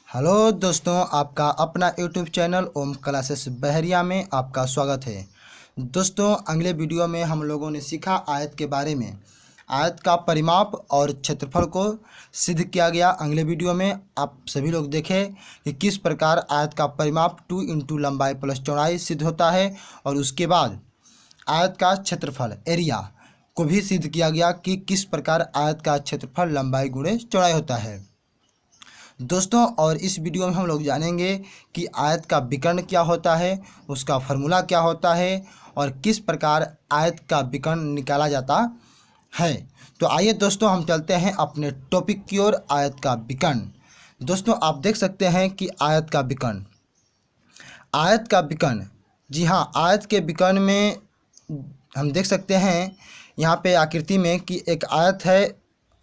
Hello दोस्तों, आपका अपना यूट्यूब चैनल ओम क्लासेस बहरिया में आपका स्वागत है। दोस्तों, अगले वीडियो में हम लोगों ने सीखा आयत के बारे में। आयत का परिमाप और क्षेत्रफल को सिद्ध किया गया। अगले वीडियो में आप सभी लोग देखें कि किस प्रकार आयत का परिमाप 2 इंटू लंबाई प्लस चौड़ाई सिद्ध होता है, और उसके बाद आयत का क्षेत्रफल एरिया को भी सिद्ध किया गया कि किस प्रकार आयत का क्षेत्रफल लंबाई गुणे चौड़ाई होता है। दोस्तों, और इस वीडियो में हम लोग जानेंगे कि आयत का विकर्ण क्या होता है, उसका फार्मूला क्या होता है, और किस प्रकार आयत का विकर्ण निकाला जाता है। तो आइए दोस्तों, हम चलते हैं अपने टॉपिक की ओर, आयत का विकर्ण। दोस्तों, आप देख सकते हैं कि आयत का विकर्ण, जी हाँ, आयत के विकर्ण में हम देख सकते हैं यहाँ पे आकृति में कि एक आयत है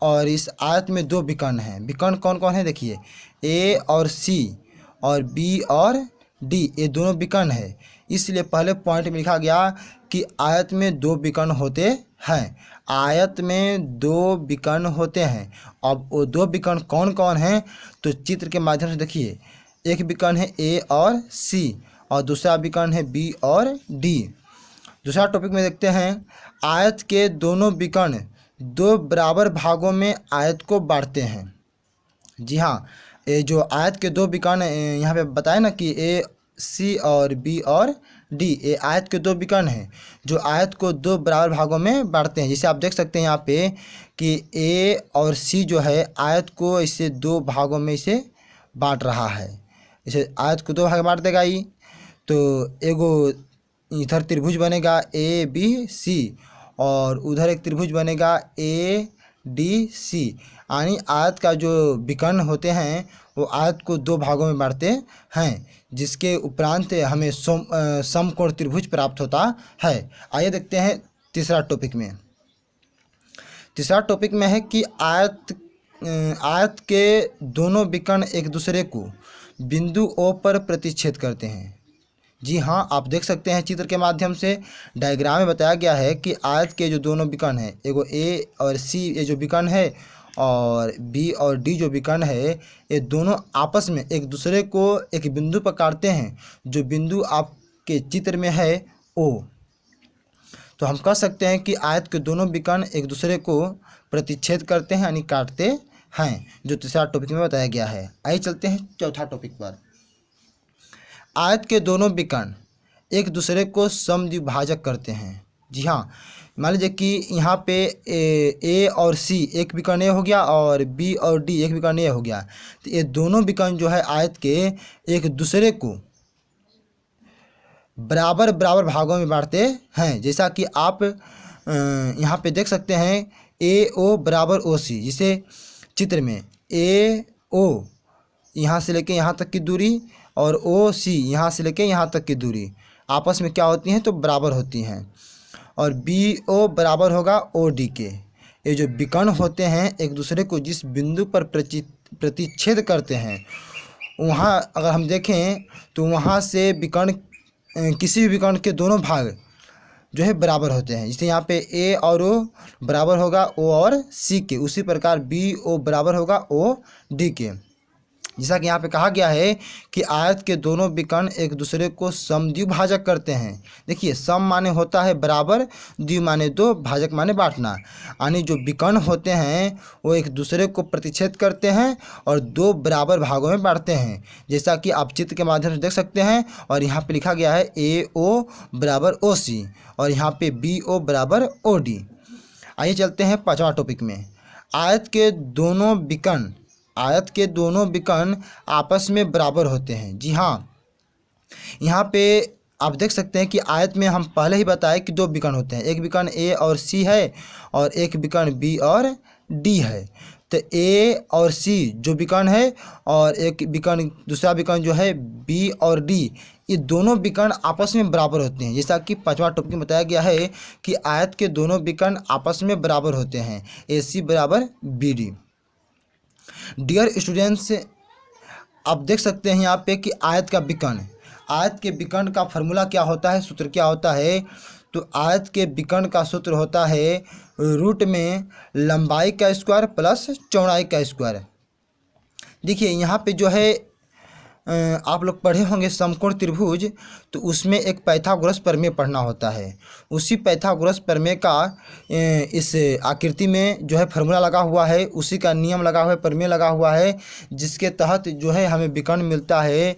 और इस आयत में दो विकर्ण हैं। विकर्ण कौन कौन है देखिए, ए और सी और बी और डी, ये दोनों विकर्ण है। इसलिए पहले पॉइंट में लिखा गया कि आयत में दो विकर्ण होते हैं। आयत में दो विकर्ण होते हैं। अब वो दो विकर्ण कौन कौन हैं, तो चित्र के माध्यम से देखिए। एक विकर्ण है ए और सी और दूसरा विकर्ण है बी और डी। दूसरा टॉपिक में देखते हैं, आयत के दोनों विकर्ण दो बराबर भागों में आयत को बांटते हैं। जी हाँ, ये जो आयत के दो विकर्ण यहाँ पे बताए ना कि ए सी और बी और डी, ये आयत के दो विकर्ण हैं जो आयत को दो बराबर भागों में बांटते हैं। जैसे आप देख सकते हैं यहाँ पे कि ए और सी जो है आयत को इसे दो भागों में इसे बांट रहा है। इसे आयत को दो भाग में बांट देगा ही, तो एगो इधर त्रिभुज बनेगा ए बी सी और उधर एक त्रिभुज बनेगा ए डी सी। यानी आयत का जो विकर्ण होते हैं वो आयत को दो भागों में बांटते हैं, जिसके उपरांत हमें समकोण त्रिभुज प्राप्त होता है। आइए देखते हैं तीसरा टॉपिक में। तीसरा टॉपिक में है कि आयत के दोनों विकर्ण एक दूसरे को बिंदु ओ पर प्रतिच्छेद करते हैं। जी हाँ, आप देख सकते हैं चित्र के माध्यम से डायग्राम में बताया गया है कि आयत के जो दोनों विकर्ण हैं, एगो ए और सी ये जो विकर्ण है और बी और डी जो विकर्ण है, ये दोनों आपस में एक दूसरे को एक बिंदु पर काटते हैं, जो बिंदु आपके चित्र में है ओ। तो हम कह सकते हैं कि आयत के दोनों विकर्ण एक दूसरे को प्रतिच्छेद करते हैं, यानी काटते हैं, जो तीसरा टॉपिक में बताया गया है। आइए चलते हैं चौथा टॉपिक पर। आयत के दोनों विकर्ण एक दूसरे को समद्विभाजक करते हैं। जी हाँ, मान लीजिए कि यहाँ पे ए और सी एक विकर्ण ए हो गया और बी और डी एक विकर्ण ए हो गया। तो ये दोनों विकर्ण जो है आयत के एक दूसरे को बराबर बराबर भागों में बांटते हैं। जैसा कि आप यहाँ पे देख सकते हैं ए ओ बराबर ओ सी, जिसे चित्र में ए ओ यहाँ से लेके यहाँ तक की दूरी और ओ सी यहाँ से लेके यहाँ तक की दूरी आपस में क्या होती हैं, तो बराबर होती हैं। और बी ओ बराबर होगा ओ डी के। ये जो विकर्ण होते हैं एक दूसरे को जिस बिंदु पर प्रतिच्छेद करते हैं, वहाँ अगर हम देखें तो वहाँ से विकर्ण किसी भी विकर्ण के दोनों भाग जो है बराबर होते हैं। जैसे यहाँ पे ए और ओ बराबर होगा ओ और सी के, उसी प्रकार बी ओ बराबर होगा ओ डी के। जैसा कि यहाँ पे कहा गया है कि आयत के दोनों विकर्ण एक दूसरे को समद्विभाजक करते हैं। देखिए, सम माने होता है बराबर, द्वि माने दो, भाजक माने बांटना। यानी जो विकर्ण होते हैं वो एक दूसरे को प्रतिच्छेद करते हैं और दो बराबर भागों में बांटते हैं, जैसा कि आप चित्र के माध्यम से देख सकते हैं। और यहाँ पे लिखा गया है ए ओ बराबर ओ सी और यहाँ पे बी ओ बराबर ओ डी। आइए चलते हैं पाँचवा टॉपिक में। आयत के दोनों विकर्ण आपस में बराबर होते हैं। जी हाँ, यहाँ पे आप देख सकते हैं कि आयत में हम पहले ही बताए कि दो विकर्ण होते हैं। एक विकर्ण ए और सी है और एक विकर्ण बी और डी है। तो ए और सी जो विकर्ण है और एक विकर्ण दूसरा विकर्ण जो है बी और डी, ये दोनों विकर्ण आपस में बराबर होते हैं। जैसा कि पांचवा टॉपिक में बताया गया है कि आयत के दोनों विकर्ण आपस में बराबर होते हैं, ए सी बराबर बी डी। डियर स्टूडेंट्स, आप देख सकते हैं यहाँ पे कि आयत के विकर्ण का फार्मूला क्या होता है, सूत्र क्या होता है। तो आयत के विकर्ण का सूत्र होता है रूट में लंबाई का स्क्वायर प्लस चौड़ाई का स्क्वायर। देखिए यहाँ पे जो है आप लोग पढ़े होंगे समकोण त्रिभुज, तो उसमें एक पाइथागोरस प्रमेय पढ़ना होता है। उसी पाइथागोरस प्रमेय का इस आकृति में जो है फार्मूला लगा हुआ है, उसी का नियम लगा हुआ है, प्रमेय लगा हुआ है, जिसके तहत जो है हमें विकर्ण मिलता है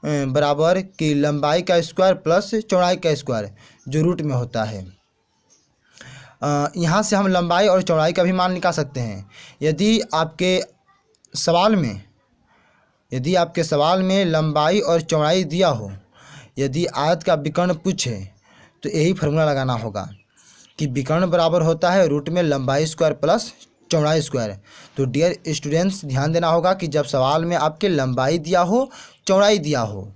बराबर कि लंबाई का स्क्वायर प्लस चौड़ाई का स्क्वायर जो रूट में होता है। यहाँ से हम लंबाई और चौड़ाई का भी मान निकाल सकते हैं। यदि आपके सवाल में लंबाई और चौड़ाई दिया हो, यदि आयत का विकर्ण पूछे तो यही फार्मूला लगाना होगा कि विकर्ण बराबर होता है रूट में लंबाई स्क्वायर प्लस चौड़ाई स्क्वायर। तो डियर स्टूडेंट्स, ध्यान देना होगा कि जब सवाल में आपके लंबाई दिया हो, चौड़ाई दिया हो,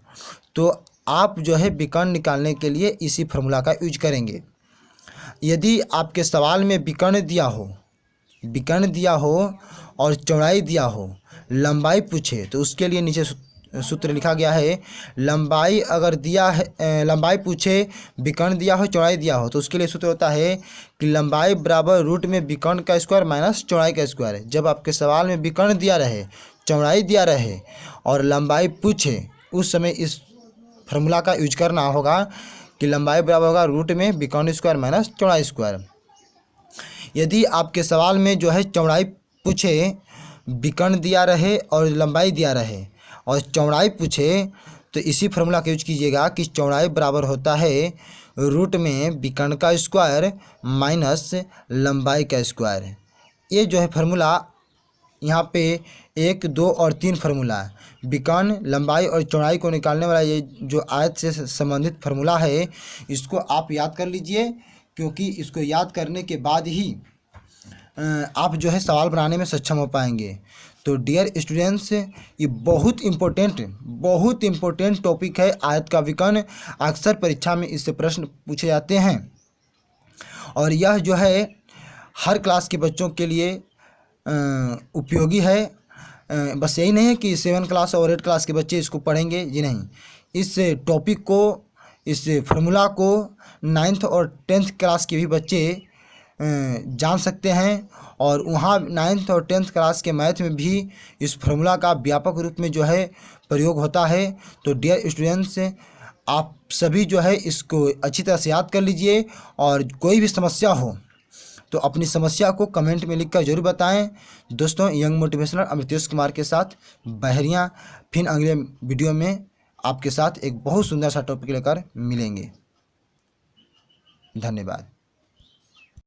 तो आप जो है विकर्ण निकालने के लिए इसी फार्मूला का यूज करेंगे। यदि आपके सवाल में विकर्ण दिया हो और चौड़ाई दिया हो, लंबाई पूछे, तो उसके लिए नीचे सूत्र लिखा गया है। लंबाई अगर दिया है, लंबाई पूछे, विकर्ण दिया हो, चौड़ाई दिया हो, तो उसके लिए सूत्र होता है कि लंबाई बराबर रूट में विकर्ण का स्क्वायर माइनस चौड़ाई का स्क्वायर। जब आपके सवाल में विकर्ण दिया रहे, चौड़ाई दिया रहे और लंबाई पूछे, उस समय इस फार्मूला का यूज करना होगा कि लंबाई बराबर होगा रूट में विकर्ण स्क्वायर माइनस चौड़ाई स्क्वायर। यदि आपके सवाल में जो है चौड़ाई पूछे, विकर्ण दिया रहे और लंबाई दिया रहे और चौड़ाई पूछे, तो इसी फार्मूला का यूज कीजिएगा कि चौड़ाई बराबर होता है रूट में विकर्ण का स्क्वायर माइनस लंबाई का स्क्वायर। ये जो है फार्मूला यहाँ पे 1, 2 और 3 फार्मूला है। विकर्ण, लंबाई और चौड़ाई को निकालने वाला ये जो आयत से संबंधित फार्मूला है, इसको आप याद कर लीजिए, क्योंकि इसको याद करने के बाद ही आप जो है सवाल बनाने में सक्षम हो पाएंगे। तो डियर स्टूडेंट्स, ये बहुत इम्पोर्टेंट टॉपिक है आयत का विकर्ण। अक्सर परीक्षा में इससे प्रश्न पूछे जाते हैं और यह जो है हर क्लास के बच्चों के लिए उपयोगी है। बस यही नहीं है कि 7 क्लास और 8 क्लास के बच्चे इसको पढ़ेंगे, जी नहीं। इस टॉपिक को, इस फार्मूला को 9th और 10th क्लास के भी बच्चे जान सकते हैं और वहाँ 9th और 10th क्लास के मैथ में भी इस फार्मूला का व्यापक रूप में जो है प्रयोग होता है। तो डियर स्टूडेंट्स, आप सभी जो है इसको अच्छी तरह से याद कर लीजिए और कोई भी समस्या हो तो अपनी समस्या को कमेंट में लिखकर जरूर बताएं। दोस्तों, यंग मोटिवेशनल अमृतेश कुमार के साथ बहरिया फिर अगले वीडियो में आपके साथ एक बहुत सुंदर सा टॉपिक लेकर मिलेंगे। धन्यवाद।